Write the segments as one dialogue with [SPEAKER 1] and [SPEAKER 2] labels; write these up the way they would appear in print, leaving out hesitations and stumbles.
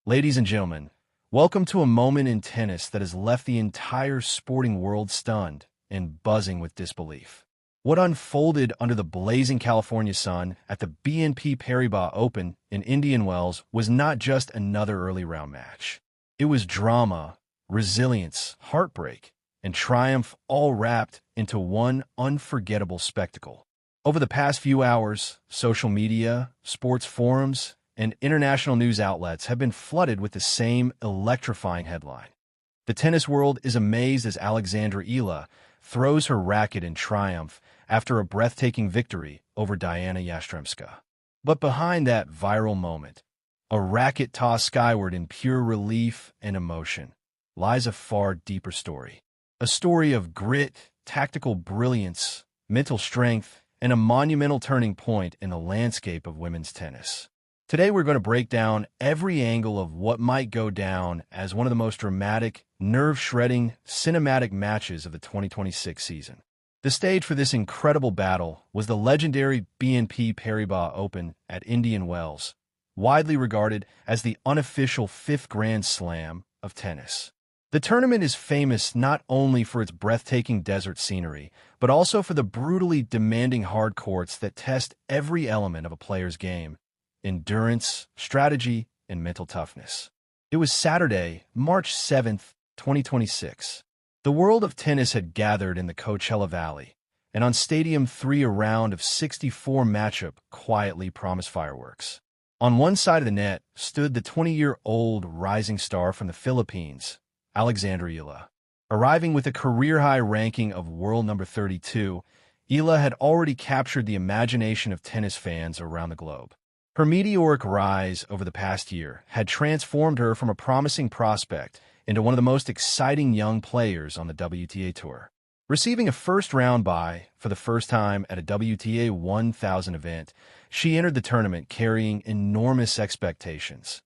[SPEAKER 1] Ladies and gentlemen, welcome to a moment in tennis that has left the entire sporting world stunned and buzzing with disbelief. What unfolded under the blazing California sun at the BNP Paribas Open in Indian Wells was not just another early round match. It was drama, resilience, heartbreak, and triumph all wrapped into one unforgettable spectacle. Over the past few hours, social media, sports forums, and international news outlets have been flooded with the same electrifying headline. The tennis world is amazed as Alexandra Eala throws her racket in triumph after a breathtaking victory over Dayana Yastremska. But behind that viral moment, a racket tossed skyward in pure relief and emotion, lies a far deeper story. A story of grit, tactical brilliance, mental strength, and a monumental turning point in the landscape of women's tennis. Today, we're going to break down every angle of what might go down as one of the most dramatic, nerve-shredding, cinematic matches of the 2026 season. The stage for this incredible battle was the legendary BNP Paribas Open at Indian Wells, widely regarded as the unofficial fifth Grand Slam of tennis. The tournament is famous not only for its breathtaking desert scenery, but also for the brutally demanding hard courts that test every element of a player's game: endurance, strategy, and mental toughness. It was Saturday, March 7th, 2026. The world of tennis had gathered in the Coachella Valley, and on Stadium 3 a round of 64 matchup quietly promised fireworks. On one side of the net stood the 20-year-old rising star from the Philippines, Alexandra Eala. Arriving with a career-high ranking of world number 32, Eala had already captured the imagination of tennis fans around the globe. Her meteoric rise over the past year had transformed her from a promising prospect into one of the most exciting young players on the WTA Tour. Receiving a first-round bye for the first time at a WTA 1000 event, she entered the tournament carrying enormous expectations.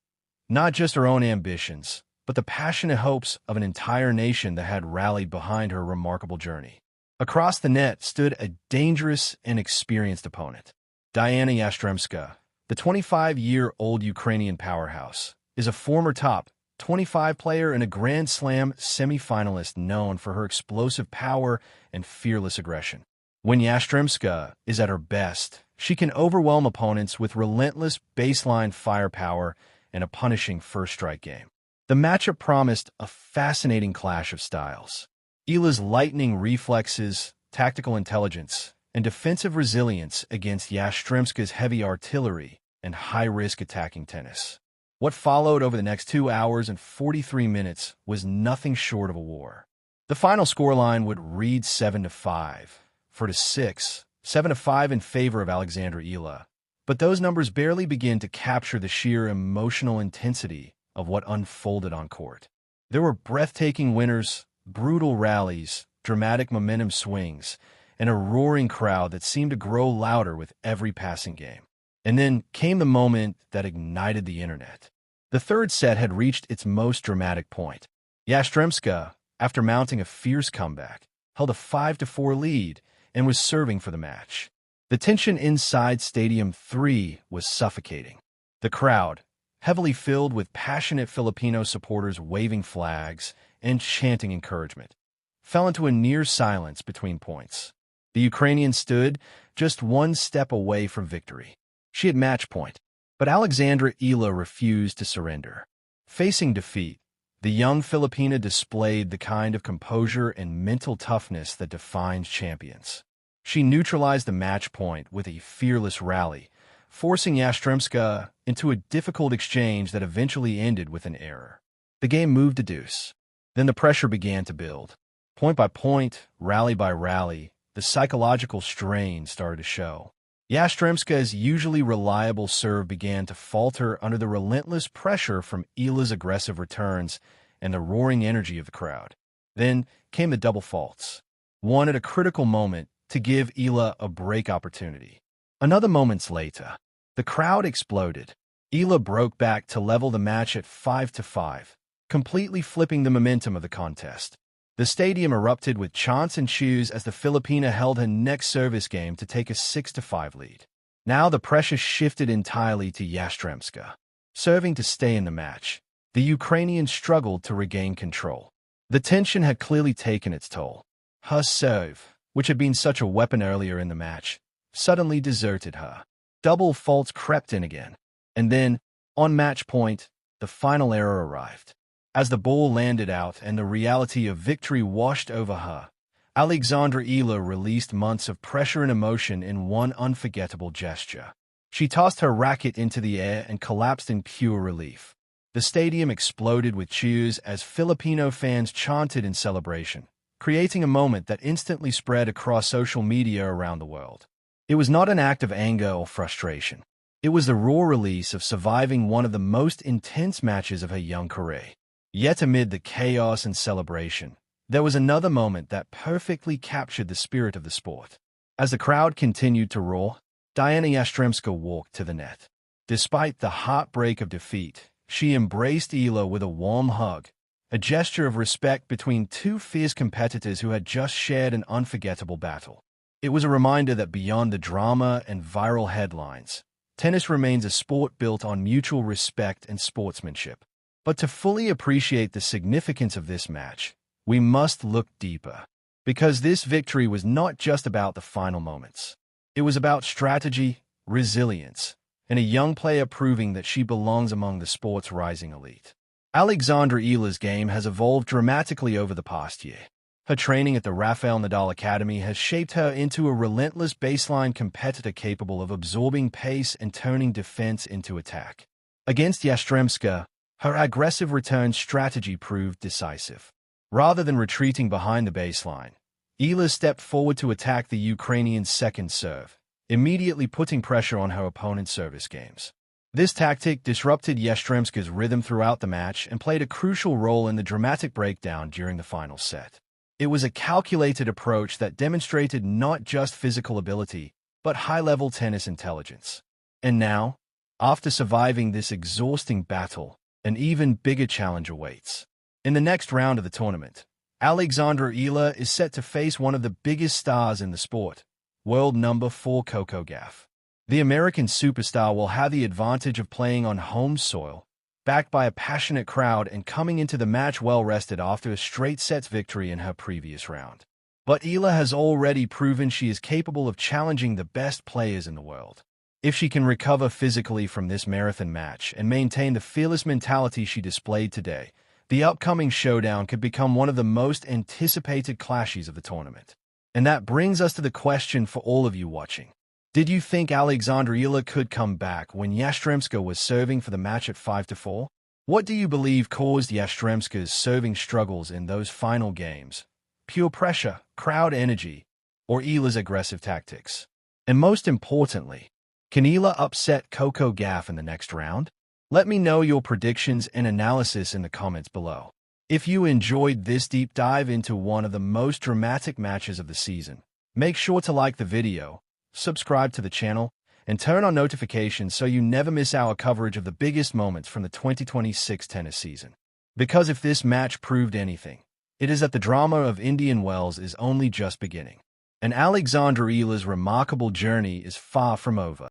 [SPEAKER 1] Not just her own ambitions, but the passionate hopes of an entire nation that had rallied behind her remarkable journey. Across the net stood a dangerous and experienced opponent. Dayana Yastremska, the 25-year-old Ukrainian powerhouse, is a former top 25 player and a Grand Slam semifinalist known for her explosive power and fearless aggression. When Yastremska is at her best, she can overwhelm opponents with relentless baseline firepower and a punishing first-strike game. The matchup promised a fascinating clash of styles. Eala's lightning reflexes, tactical intelligence, and defensive resilience against Yastremska's heavy artillery and high-risk attacking tennis. What followed over the next 2 hours and 43 minutes was nothing short of a war. The final scoreline would read 7-5, 4-6, 7-5 in favor of Alexandra Eala. But those numbers barely begin to capture the sheer emotional intensity of what unfolded on court. There were breathtaking winners, brutal rallies, dramatic momentum swings, and a roaring crowd that seemed to grow louder with every passing game. And then came the moment that ignited the internet. The third set had reached its most dramatic point. Yastremska, after mounting a fierce comeback, held a 5-4 lead and was serving for the match. The tension inside Stadium 3 was suffocating. The crowd, heavily filled with passionate Filipino supporters waving flags and chanting encouragement, fell into a near silence between points. The Ukrainian stood just one step away from victory. She had match point, but Alexandra Eala refused to surrender. Facing defeat, the young Filipina displayed the kind of composure and mental toughness that defines champions. She neutralized the match point with a fearless rally, forcing Yastremska into a difficult exchange that eventually ended with an error. The game moved to deuce. Then the pressure began to build. Point by point, rally by rally, the psychological strain started to show. Yastremska's usually reliable serve began to falter under the relentless pressure from Eala's aggressive returns and the roaring energy of the crowd. Then came the double faults, one at a critical moment to give Eala a break opportunity. Another moments later, the crowd exploded. Eala broke back to level the match at 5-5, completely flipping the momentum of the contest. The stadium erupted with chants and cheers as the Filipina held her next service game to take a 6-5 lead. Now the pressure shifted entirely to Yastremska. Serving to stay in the match, the Ukrainian struggled to regain control. The tension had clearly taken its toll. Her serve, which had been such a weapon earlier in the match, suddenly deserted her. Double faults crept in again. And then, on match point, the final error arrived. As the ball landed out and the reality of victory washed over her, Alexandra Eala released months of pressure and emotion in one unforgettable gesture. She tossed her racket into the air and collapsed in pure relief. The stadium exploded with cheers as Filipino fans chanted in celebration, creating a moment that instantly spread across social media around the world. It was not an act of anger or frustration. It was the raw release of surviving one of the most intense matches of her young career. Yet amid the chaos and celebration, there was another moment that perfectly captured the spirit of the sport. As the crowd continued to roar, Dayana Yastremska walked to the net. Despite the heartbreak of defeat, she embraced Eala with a warm hug, a gesture of respect between two fierce competitors who had just shared an unforgettable battle. It was a reminder that beyond the drama and viral headlines, tennis remains a sport built on mutual respect and sportsmanship. But to fully appreciate the significance of this match, we must look deeper. Because this victory was not just about the final moments. It was about strategy, resilience, and a young player proving that she belongs among the sport's rising elite. Alexandra Eala's game has evolved dramatically over the past year. Her training at the Rafael Nadal Academy has shaped her into a relentless baseline competitor capable of absorbing pace and turning defense into attack. Against Yastremska, her aggressive return strategy proved decisive. Rather than retreating behind the baseline, Eala stepped forward to attack the Ukrainian's second serve, immediately putting pressure on her opponent's service games. This tactic disrupted Yastremska's rhythm throughout the match and played a crucial role in the dramatic breakdown during the final set. It was a calculated approach that demonstrated not just physical ability, but high-level tennis intelligence. And now, after surviving this exhausting battle, an even bigger challenge awaits. In the next round of the tournament, Alexandra Eala is set to face one of the biggest stars in the sport, world number 4 Coco Gauff. The American superstar will have the advantage of playing on home soil, backed by a passionate crowd and coming into the match well-rested after a straight sets victory in her previous round. But Eala has already proven she is capable of challenging the best players in the world. If she can recover physically from this marathon match and maintain the fearless mentality she displayed today, the upcoming showdown could become one of the most anticipated clashes of the tournament. And that brings us to the question for all of you watching. Did you think Alexandra Eala could come back when Yastremska was serving for the match at 5-4? What do you believe caused Yastremska's serving struggles in those final games? Pure pressure, crowd energy, or Eala's aggressive tactics? And most importantly, can Eala upset Coco Gauff in the next round? Let me know your predictions and analysis in the comments below. If you enjoyed this deep dive into one of the most dramatic matches of the season, make sure to like the video, subscribe to the channel, and turn on notifications so you never miss our coverage of the biggest moments from the 2026 tennis season. Because if this match proved anything, it is that the drama of Indian Wells is only just beginning. And Alexandra Eala's remarkable journey is far from over.